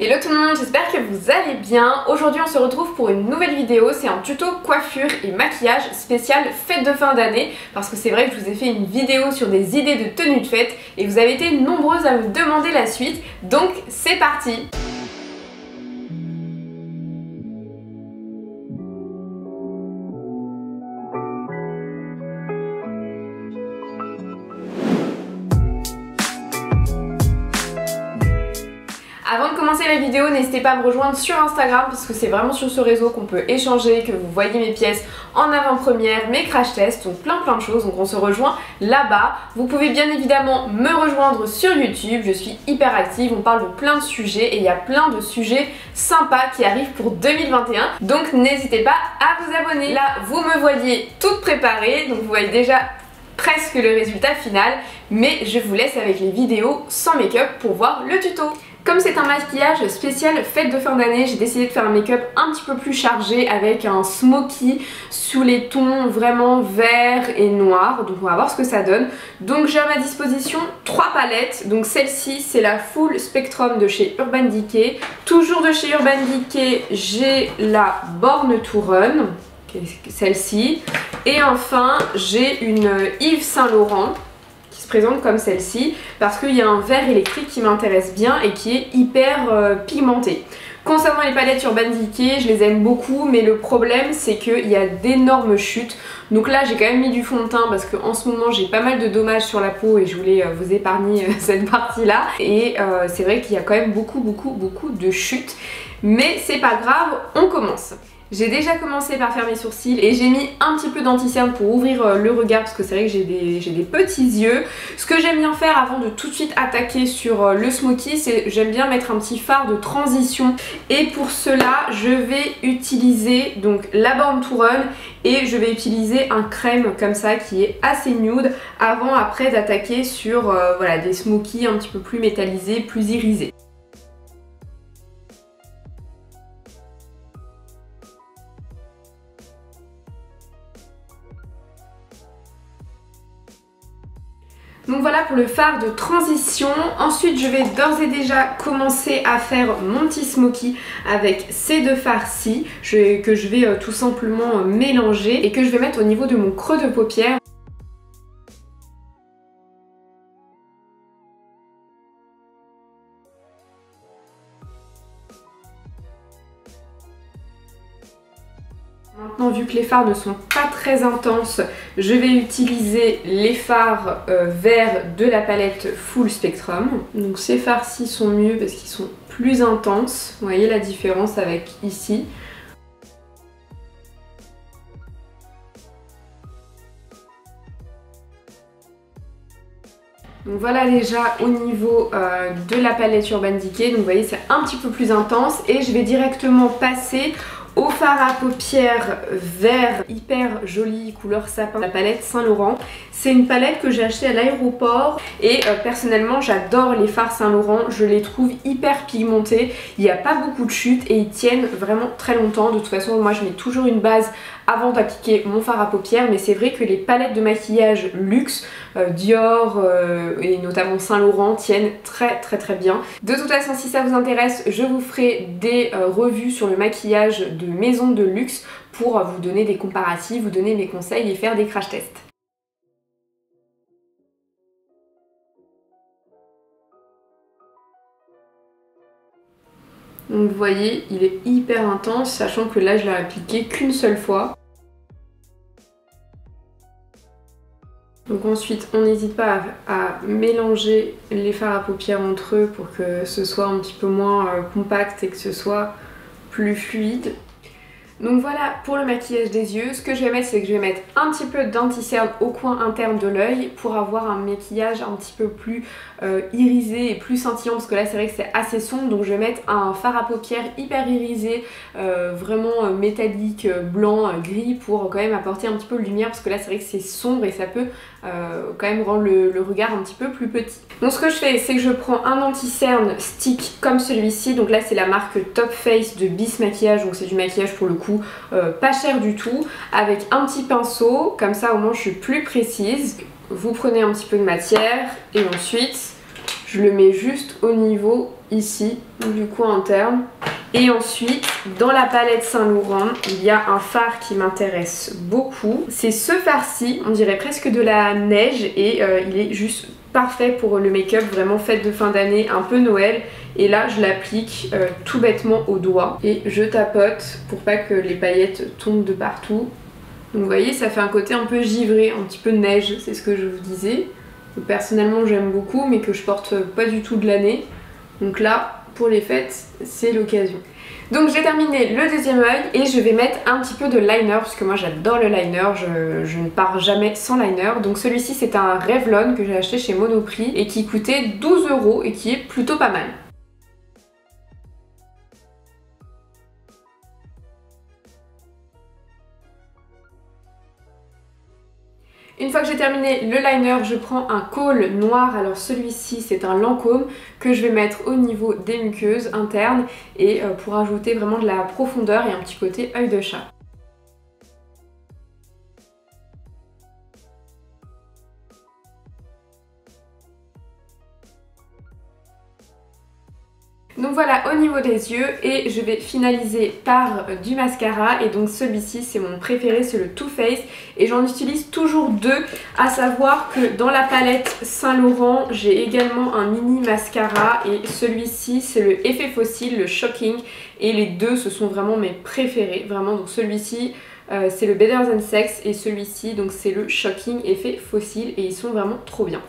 Hello tout le monde, j'espère que vous allez bien. Aujourd'hui on se retrouve pour une nouvelle vidéo, c'est un tuto coiffure et maquillage spécial fête de fin d'année, parce que c'est vrai que je vous ai fait une vidéo sur des idées de tenues de fête et vous avez été nombreuses à me demander la suite, donc c'est parti. Avant de commencer la vidéo, n'hésitez pas à me rejoindre sur Instagram parce que c'est vraiment sur ce réseau qu'on peut échanger, que vous voyez mes pièces en avant-première, mes crash tests, donc plein de choses, donc on se rejoint là-bas. Vous pouvez bien évidemment me rejoindre sur YouTube, je suis hyper active, on parle de plein de sujets et il y a plein de sujets sympas qui arrivent pour 2021, donc n'hésitez pas à vous abonner. Là, vous me voyez toute préparée, donc vous voyez déjà presque le résultat final, mais je vous laisse avec les vidéos sans make-up pour voir le tuto. Comme c'est un maquillage spécial fête de fin d'année, j'ai décidé de faire un make-up un petit peu plus chargé avec un smoky sous les tons vraiment vert et noir. Donc on va voir ce que ça donne. Donc j'ai à ma disposition 3 palettes. Donc celle-ci c'est la Full Spectrum de chez Urban Decay. Toujours de chez Urban Decay, j'ai la Born to Run, celle-ci. Et enfin j'ai une Yves Saint Laurent qui se présente comme celle-ci parce qu'il y a un vert électrique qui m'intéresse bien et qui est hyper pigmenté. Concernant les palettes Urban Decay, je les aime beaucoup, mais le problème c'est qu'il y a d'énormes chutes. Donc là j'ai quand même mis du fond de teint parce qu'en ce moment j'ai pas mal de dommages sur la peau et je voulais vous épargner cette partie là. Et c'est vrai qu'il y a quand même beaucoup de chutes, mais c'est pas grave, on commence. J'ai déjà commencé par faire mes sourcils et j'ai mis un petit peu d'anti-cerne pour ouvrir le regard parce que c'est vrai que j'ai des petits yeux. Ce que j'aime bien faire avant de tout de suite attaquer sur le smoky, c'est j'aime bien mettre un petit fard de transition. Et pour cela, je vais utiliser donc la Born to Run et je vais utiliser un crème comme ça qui est assez nude avant après d'attaquer sur voilà, des smoky un petit peu plus métallisés, plus irisés. Donc voilà pour le fard de transition. Ensuite je vais d'ores et déjà commencer à faire mon petit smoky avec ces deux fards-ci que je vais tout simplement mélanger et que je vais mettre au niveau de mon creux de paupière. Maintenant, vu que les fards ne sont pas très intenses, je vais utiliser les fards verts de la palette Full Spectrum. Donc ces fards-ci sont mieux parce qu'ils sont plus intenses. Vous voyez la différence avec ici. Donc voilà déjà au niveau de la palette Urban Decay. Donc vous voyez c'est un petit peu plus intense et je vais directement passer au fard à paupières vert hyper joli couleur sapin, la palette Saint Laurent. C'est une palette que j'ai achetée à l'aéroport et personnellement j'adore les fards Saint Laurent, je les trouve hyper pigmentés, il n'y a pas beaucoup de chutes et ils tiennent vraiment très longtemps. De toute façon moi je mets toujours une base avant d'appliquer mon fard à paupières, mais c'est vrai que les palettes de maquillage luxe, Dior et notamment Saint Laurent tiennent très bien. De toute façon si ça vous intéresse, je vous ferai des revues sur le maquillage de maisons de luxe pour vous donner des comparatifs, vous donner mes conseils et faire des crash tests. Donc vous voyez, il est hyper intense, sachant que là je l'ai appliqué qu'une seule fois. Donc ensuite, on n'hésite pas à mélanger les fards à paupières entre eux pour que ce soit un petit peu moins compact et que ce soit plus fluide. Donc voilà pour le maquillage des yeux. Ce que je vais mettre, c'est que je vais mettre un petit peu d'anti-cerne au coin interne de l'œil pour avoir un maquillage un petit peu plus irisé et plus scintillant, parce que là c'est vrai que c'est assez sombre. Donc je vais mettre un fard à paupières hyper irisé, vraiment métallique, blanc, gris, pour quand même apporter un petit peu de lumière, parce que là c'est vrai que c'est sombre et ça peut quand même rendre le regard un petit peu plus petit. Donc ce que je fais, c'est que je prends un anti-cerne stick comme celui-ci. Donc là c'est la marque Top Face de Bis Maquillage, donc c'est du maquillage pour le coup pas cher du tout, avec un petit pinceau, comme ça au moins je suis plus précise. Vous prenez un petit peu de matière et ensuite je le mets juste au niveau ici, donc du coup interne. Et ensuite, dans la palette Saint Laurent, il y a un fard qui m'intéresse beaucoup. C'est ce fard-ci, on dirait presque de la neige et il est juste parfait pour le make-up, vraiment fête de fin d'année, un peu Noël. Et là, je l'applique tout bêtement au doigt et je tapote pour pas que les paillettes tombent de partout. Donc vous voyez, ça fait un côté un peu givré, un petit peu neige, c'est ce que je vous disais. Donc, personnellement, j'aime beaucoup, mais que je porte pas du tout de l'année. Donc là, pour les fêtes, c'est l'occasion. Donc j'ai terminé le deuxième œil et je vais mettre un petit peu de liner parce que moi j'adore le liner, je ne pars jamais sans liner. Donc celui-ci c'est un Revlon que j'ai acheté chez Monoprix et qui coûtait 12 € et qui est plutôt pas mal. Une fois que j'ai terminé le liner, je prends un kohl noir. Alors celui-ci c'est un Lancôme que je vais mettre au niveau des muqueuses internes et pour ajouter vraiment de la profondeur et un petit côté œil de chat. Donc voilà au niveau des yeux et je vais finaliser par du mascara et donc celui-ci c'est mon préféré, c'est le Too Faced et j'en utilise toujours deux, à savoir que dans la palette Saint Laurent j'ai également un mini mascara et celui-ci c'est le Effet Fossile, le Shocking et les deux ce sont vraiment mes préférés, vraiment. Donc celui-ci c'est le Better Than Sex et celui-ci donc c'est le Shocking Effet Fossile et ils sont vraiment trop bien.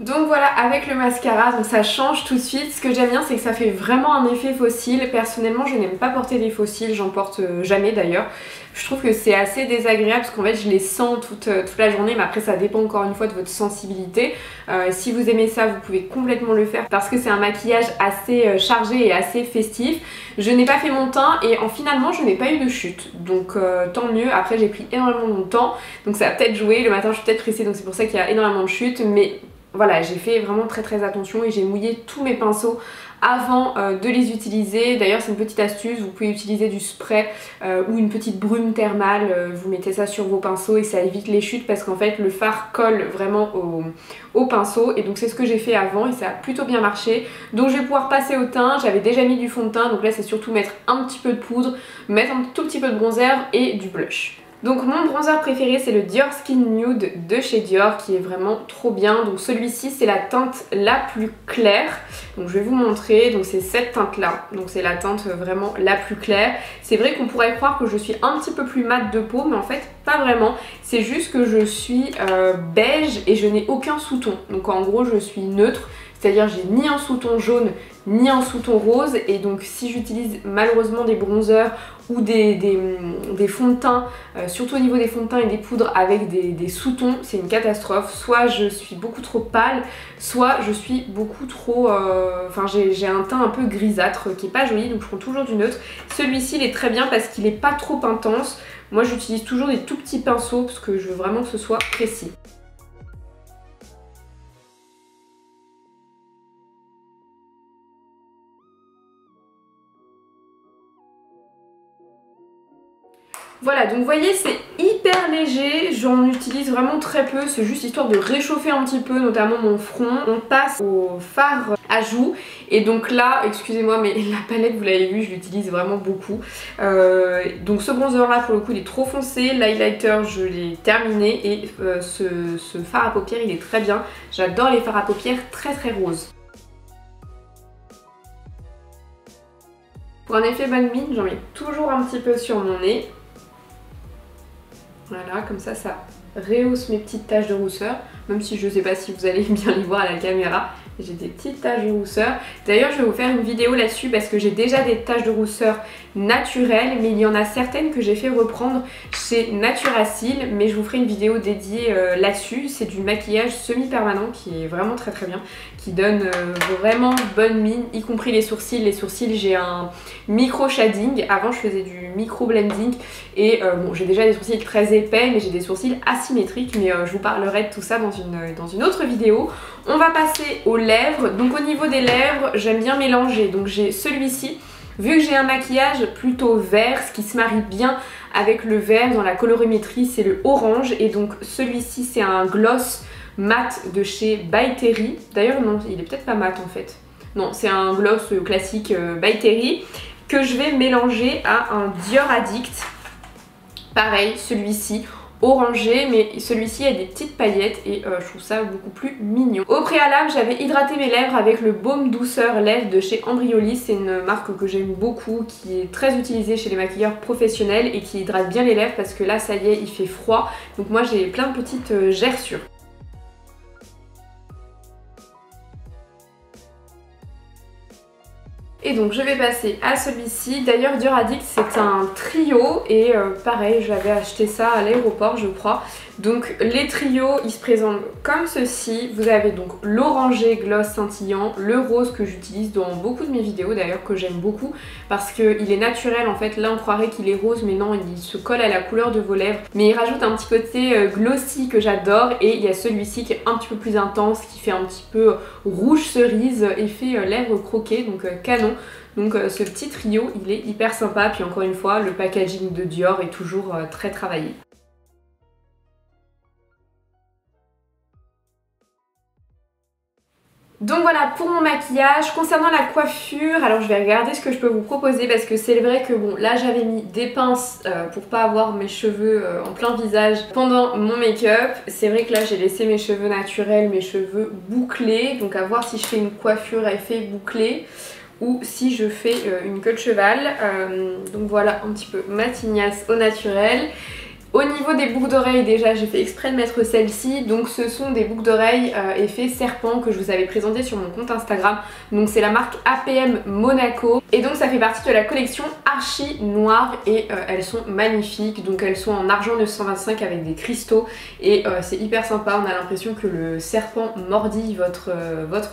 Donc voilà, avec le mascara, donc ça change tout de suite. Ce que j'aime bien, c'est que ça fait vraiment un effet fossile. Personnellement, je n'aime pas porter des fossiles, j'en porte jamais d'ailleurs. Je trouve que c'est assez désagréable parce qu'en fait je les sens toute la journée, mais après ça dépend encore une fois de votre sensibilité. Si vous aimez ça, vous pouvez complètement le faire parce que c'est un maquillage assez chargé et assez festif. Je n'ai pas fait mon teint et finalement je n'ai pas eu de chute, donc tant mieux. Après j'ai pris énormément de temps, donc ça a peut-être joué. Le matin je suis peut-être pressée, donc c'est pour ça qu'il y a énormément de chutes, mais voilà, j'ai fait vraiment très attention et j'ai mouillé tous mes pinceaux avant de les utiliser. D'ailleurs c'est une petite astuce, vous pouvez utiliser du spray ou une petite brume thermale, vous mettez ça sur vos pinceaux et ça évite les chutes parce qu'en fait le fard colle vraiment au pinceau et donc c'est ce que j'ai fait avant et ça a plutôt bien marché. Donc je vais pouvoir passer au teint, j'avais déjà mis du fond de teint donc là c'est surtout mettre un petit peu de poudre, mettre un tout petit peu de bronzer et du blush. Donc mon bronzer préféré c'est le Dior Skin Nude de chez Dior qui est vraiment trop bien. Donc celui-ci c'est la teinte la plus claire. Donc je vais vous montrer, donc c'est cette teinte là. Donc c'est la teinte vraiment la plus claire. C'est vrai qu'on pourrait croire que je suis un petit peu plus mate de peau mais en fait pas vraiment. C'est juste que je suis beige et je n'ai aucun sous-ton. Donc en gros je suis neutre. C'est-à-dire j'ai ni un sous-ton jaune ni un sous-ton rose et donc si j'utilise malheureusement des bronzers ou des fonds de teint, surtout au niveau des fonds de teint et des poudres avec des sous-tons, c'est une catastrophe. Soit je suis beaucoup trop pâle, soit je suis beaucoup trop... Enfin j'ai un teint un peu grisâtre qui est pas joli, donc je prends toujours du neutre. Celui-ci il est très bien parce qu'il est pas trop intense. Moi j'utilise toujours des tout petits pinceaux parce que je veux vraiment que ce soit précis. Voilà, donc vous voyez c'est hyper léger, j'en utilise vraiment très peu, c'est juste histoire de réchauffer un petit peu, notamment mon front. On passe au fard à joues et donc là, excusez-moi mais la palette vous l'avez vu, je l'utilise vraiment beaucoup. Donc ce bronzer là pour le coup il est trop foncé, l'highlighter je l'ai terminé et ce fard à paupières il est très bien. J'adore les fards à paupières très roses. Pour un effet bonne mine, j'en mets toujours un petit peu sur mon nez. Voilà, comme ça, ça rehausse mes petites taches de rousseur, même si je sais pas si vous allez bien les voir à la caméra. J'ai des petites taches de rousseur. D'ailleurs, je vais vous faire une vidéo là-dessus parce que j'ai déjà des taches de rousseur naturelles, mais il y en a certaines que j'ai fait reprendre chez Naturacil, mais je vous ferai une vidéo dédiée là-dessus. C'est du maquillage semi-permanent qui est vraiment très bien, qui donne vraiment bonne mine, y compris les sourcils. Les sourcils, j'ai un micro shading. Avant, je faisais du micro blending et bon, j'ai déjà des sourcils très épais, mais j'ai des sourcils asymétriques, mais je vous parlerai de tout ça dans une autre vidéo. On va passer aux lèvres. Donc au niveau des lèvres, j'aime bien mélanger. Donc j'ai celui-ci Vu que j'ai un maquillage plutôt vert, ce qui se marie bien avec le vert dans la colorimétrie, c'est le orange. Et donc celui-ci, c'est un gloss mat de chez By Terry. D'ailleurs non, il est peut-être pas mat en fait. Non, c'est un gloss classique By Terry que je vais mélanger à un Dior Addict. Pareil, celui-ci orangé, mais celui-ci a des petites paillettes et je trouve ça beaucoup plus mignon. Au préalable, j'avais hydraté mes lèvres avec le baume douceur lèvres de chez Embryolisse. C'est une marque que j'aime beaucoup, qui est très utilisée chez les maquilleurs professionnels et qui hydrate bien les lèvres parce que là, ça y est, il fait froid. Donc moi, j'ai plein de petites gerçures. Et donc je vais passer à celui-ci. D'ailleurs Dior Addict c'est un trio et pareil j'avais acheté ça à l'aéroport je crois. Donc les trios ils se présentent comme ceci. Vous avez donc l'orangé gloss scintillant, le rose que j'utilise dans beaucoup de mes vidéos d'ailleurs, que j'aime beaucoup parce qu'il est naturel en fait. Là on croirait qu'il est rose mais non, il se colle à la couleur de vos lèvres. Mais il rajoute un petit côté glossy que j'adore. Et il y a celui-ci qui est un petit peu plus intense, qui fait un petit peu rouge cerise, effet lèvres croquées, donc canon. Donc ce petit trio il est hyper sympa, puis encore une fois le packaging de Dior est toujours très travaillé. Donc voilà pour mon maquillage. Concernant la coiffure, alors je vais regarder ce que je peux vous proposer parce que c'est vrai que bon là j'avais mis des pinces pour pas avoir mes cheveux en plein visage pendant mon make-up. C'est vrai que là j'ai laissé mes cheveux naturels, mes cheveux bouclés, donc à voir si je fais une coiffure à effet bouclé ou si je fais une queue de cheval. Donc voilà un petit peu ma tignasse au naturel. Au niveau des boucles d'oreilles, déjà j'ai fait exprès de mettre celle-ci. Donc ce sont des boucles d'oreilles effet serpent que je vous avais présenté sur mon compte Instagram. Donc c'est la marque APM Monaco. Et donc ça fait partie de la collection Archi Noir et elles sont magnifiques. Donc elles sont en argent 925 avec des cristaux et c'est hyper sympa. On a l'impression que le serpent mordit votre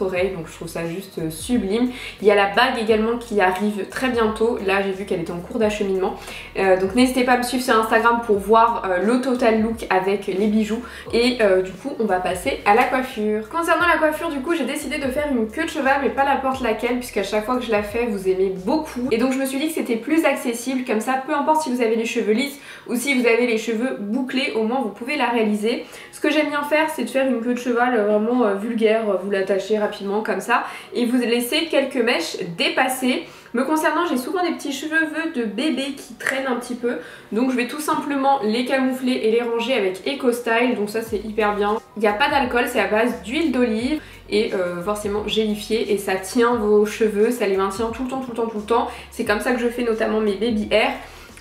oreille. Donc je trouve ça juste sublime. Il y a la bague également qui arrive très bientôt. Là j'ai vu qu'elle était en cours d'acheminement. Donc n'hésitez pas à me suivre sur Instagram pour voir le total look avec les bijoux. Et du coup on va passer à la coiffure. Concernant la coiffure du coup j'ai décidé de faire une queue de cheval mais pas n'importe laquelle, puisqu'à chaque fois que je la fais vous aimez beaucoup. Et donc je me suis dit que c'était plus accessible, comme ça peu importe si vous avez les cheveux lisses ou si vous avez les cheveux bouclés, au moins vous pouvez la réaliser. Ce que j'aime bien faire c'est de faire une queue de cheval vraiment vulgaire, vous l'attachez rapidement comme ça et vous laissez quelques mèches dépasser. Me concernant, j'ai souvent des petits cheveux de bébé qui traînent un petit peu, donc je vais tout simplement les camoufler et les ranger avec Eco Style, donc ça c'est hyper bien. Il n'y a pas d'alcool, c'est à base d'huile d'olive et forcément gélifié, et ça tient vos cheveux, ça les maintient tout le temps, tout le temps, tout le temps. C'est comme ça que je fais notamment mes baby hair.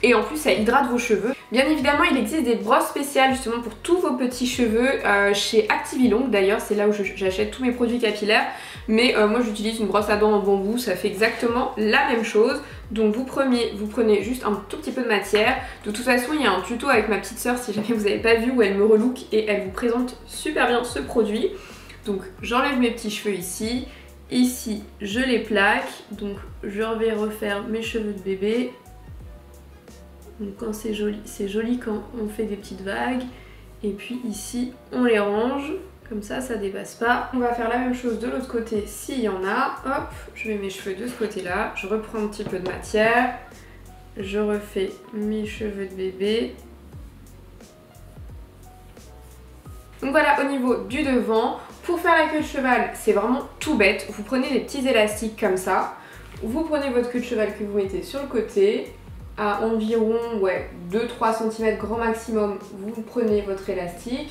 Et en plus ça hydrate vos cheveux. Bien évidemment il existe des brosses spéciales justement pour tous vos petits cheveux chez Activilong d'ailleurs, c'est là où j'achète tous mes produits capillaires. Mais moi j'utilise une brosse à dents en bambou, ça fait exactement la même chose. Donc vous prenez juste un tout petit peu de matière. De toute façon il y a un tuto avec ma petite soeur si jamais vous n'avez pas vu, où elle me relook et elle vous présente super bien ce produit. Donc j'enlève mes petits cheveux ici. Ici je les plaque, donc je vais refaire mes cheveux de bébé. Donc quand c'est joli quand on fait des petites vagues. Et puis ici on les range, comme ça ça dépasse pas. On va faire la même chose de l'autre côté s'il y en a. Hop, je mets mes cheveux de ce côté là, je reprends un petit peu de matière, je refais mes cheveux de bébé. Donc voilà au niveau du devant. Pour faire la queue de cheval c'est vraiment tout bête, vous prenez des petits élastiques comme ça, vous prenez votre queue de cheval que vous mettez sur le côté. À environ 2-3 cm grand maximum, vous prenez votre élastique.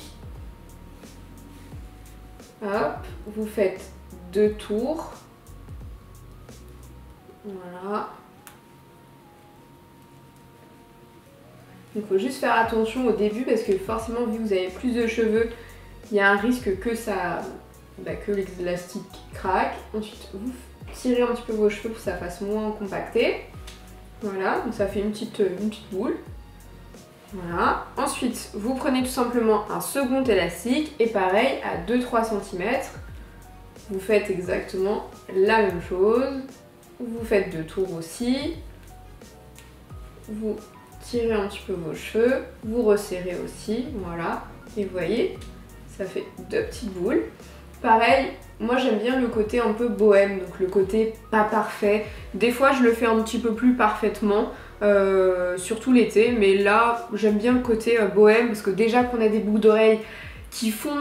Hop, vous faites 2 tours. Voilà. Il faut juste faire attention au début parce que forcément vu que vous avez plus de cheveux, il y a un risque que que l'élastique craque. Ensuite vous tirez un petit peu vos cheveux pour que ça fasse moins compacté. Voilà, donc ça fait une petite boule. Voilà. Ensuite, vous prenez tout simplement un second élastique et pareil à 2-3 cm. Vous faites exactement la même chose. Vous faites 2 tours aussi. Vous tirez un petit peu vos cheveux. Vous resserrez aussi. Voilà. Et vous voyez, ça fait 2 petites boules. Pareil, moi j'aime bien le côté un peu bohème, donc le côté pas parfait. Des fois je le fais un petit peu plus parfaitement, surtout l'été, mais là j'aime bien le côté bohème parce que déjà qu'on a des boucles d'oreilles qui font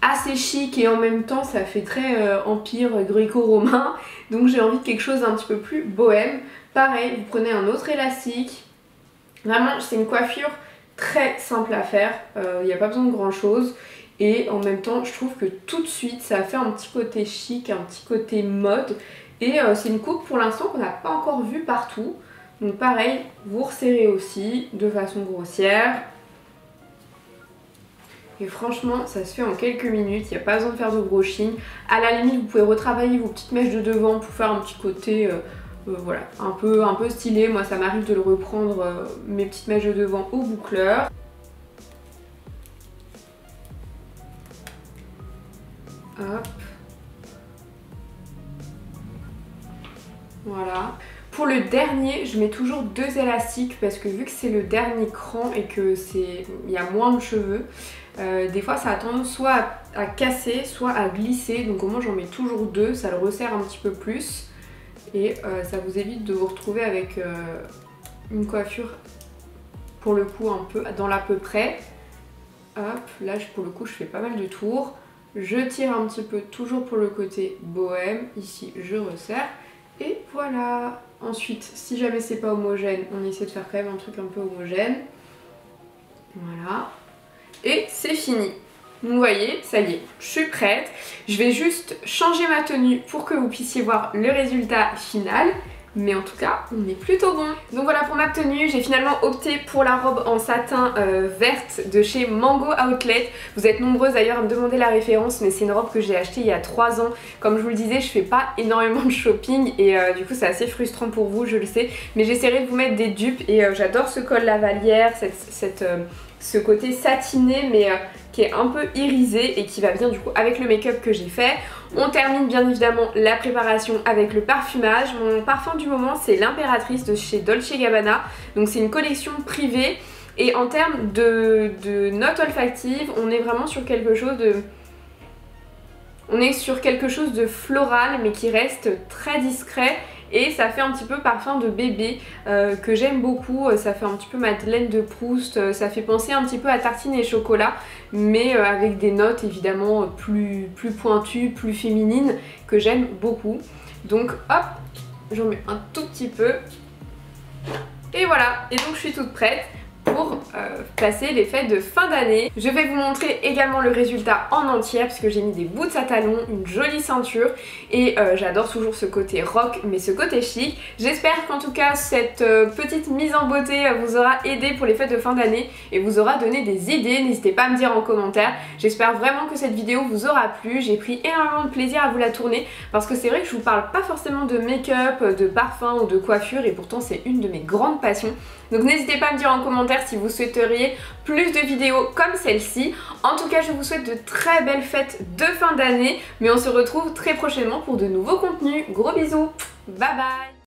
assez chic et en même temps ça fait très empire gréco-romain, donc j'ai envie de quelque chose d'un petit peu plus bohème. Pareil, vous prenez un autre élastique, vraiment c'est une coiffure très simple à faire, il n'y a pas besoin de grand chose. Et en même temps, je trouve que tout de suite, ça fait un petit côté chic, un petit côté mode. Et c'est une coupe pour l'instant qu'on n'a pas encore vue partout. Donc pareil, vous resserrez aussi de façon grossière. Et franchement, ça se fait en quelques minutes, il n'y a pas besoin de faire de brushing. À la limite, vous pouvez retravailler vos petites mèches de devant pour faire un petit côté voilà, un peu stylé. Moi, ça m'arrive de le reprendre, mes petites mèches de devant au boucleur. Hop. Voilà. Pour le dernier, je mets toujours 2 élastiques parce que vu que c'est le dernier cran et que il y a moins de cheveux, des fois ça a tendance soit à casser, soit à glisser. Donc au moins j'en mets toujours 2, ça le resserre un petit peu plus et ça vous évite de vous retrouver avec une coiffure pour le coup un peu dans l'à peu près. Hop, là pour le coup je fais pas mal de tours. Je tire un petit peu, toujours pour le côté bohème. Ici, je resserre. Et voilà. Ensuite, si jamais c'est pas homogène, on essaie de faire quand même un truc un peu homogène. Voilà. Et c'est fini. Vous voyez, ça y est, je suis prête. Je vais juste changer ma tenue pour que vous puissiez voir le résultat final. Mais en tout cas, on est plutôt bon. Donc voilà pour ma tenue, j'ai finalement opté pour la robe en satin verte de chez Mango Outlet. Vous êtes nombreuses d'ailleurs à me demander la référence, mais c'est une robe que j'ai achetée il y a 3 ans. Comme je vous le disais, je fais pas énormément de shopping et du coup c'est assez frustrant pour vous, je le sais. Mais j'essaierai de vous mettre des dupes et j'adore ce col lavalière, ce côté satiné mais qui est un peu irisé et qui va bien du coup avec le make-up que j'ai fait. On termine bien évidemment la préparation avec le parfumage. Mon parfum du moment c'est l'Impératrice de chez Dolce & Gabbana. Donc c'est une collection privée et en termes de notes olfactives, on est vraiment sur quelque chose de... On est sur quelque chose de floral mais qui reste très discret. Et ça fait un petit peu parfum de bébé que j'aime beaucoup, ça fait un petit peu Madeleine de Proust, ça fait penser un petit peu à tartine et chocolat mais avec des notes évidemment plus pointues, plus féminines que j'aime beaucoup. Donc hop, j'en mets un tout petit peu et voilà, et donc je suis toute prête pour passer les fêtes de fin d'année. Je vais vous montrer également le résultat en entier parce que j'ai mis des boots à talons, une jolie ceinture et j'adore toujours ce côté rock mais ce côté chic. J'espère qu'en tout cas cette petite mise en beauté vous aura aidé pour les fêtes de fin d'année et vous aura donné des idées. N'hésitez pas à me dire en commentaire. J'espère vraiment que cette vidéo vous aura plu. J'ai pris énormément de plaisir à vous la tourner parce que c'est vrai que je vous parle pas forcément de make-up, de parfum ou de coiffure et pourtant c'est une de mes grandes passions. Donc n'hésitez pas à me dire en commentaire si vous souhaiteriez plus de vidéos comme celle-ci. En tout cas, je vous souhaite de très belles fêtes de fin d'année, mais on se retrouve très prochainement pour de nouveaux contenus. Gros bisous, bye bye.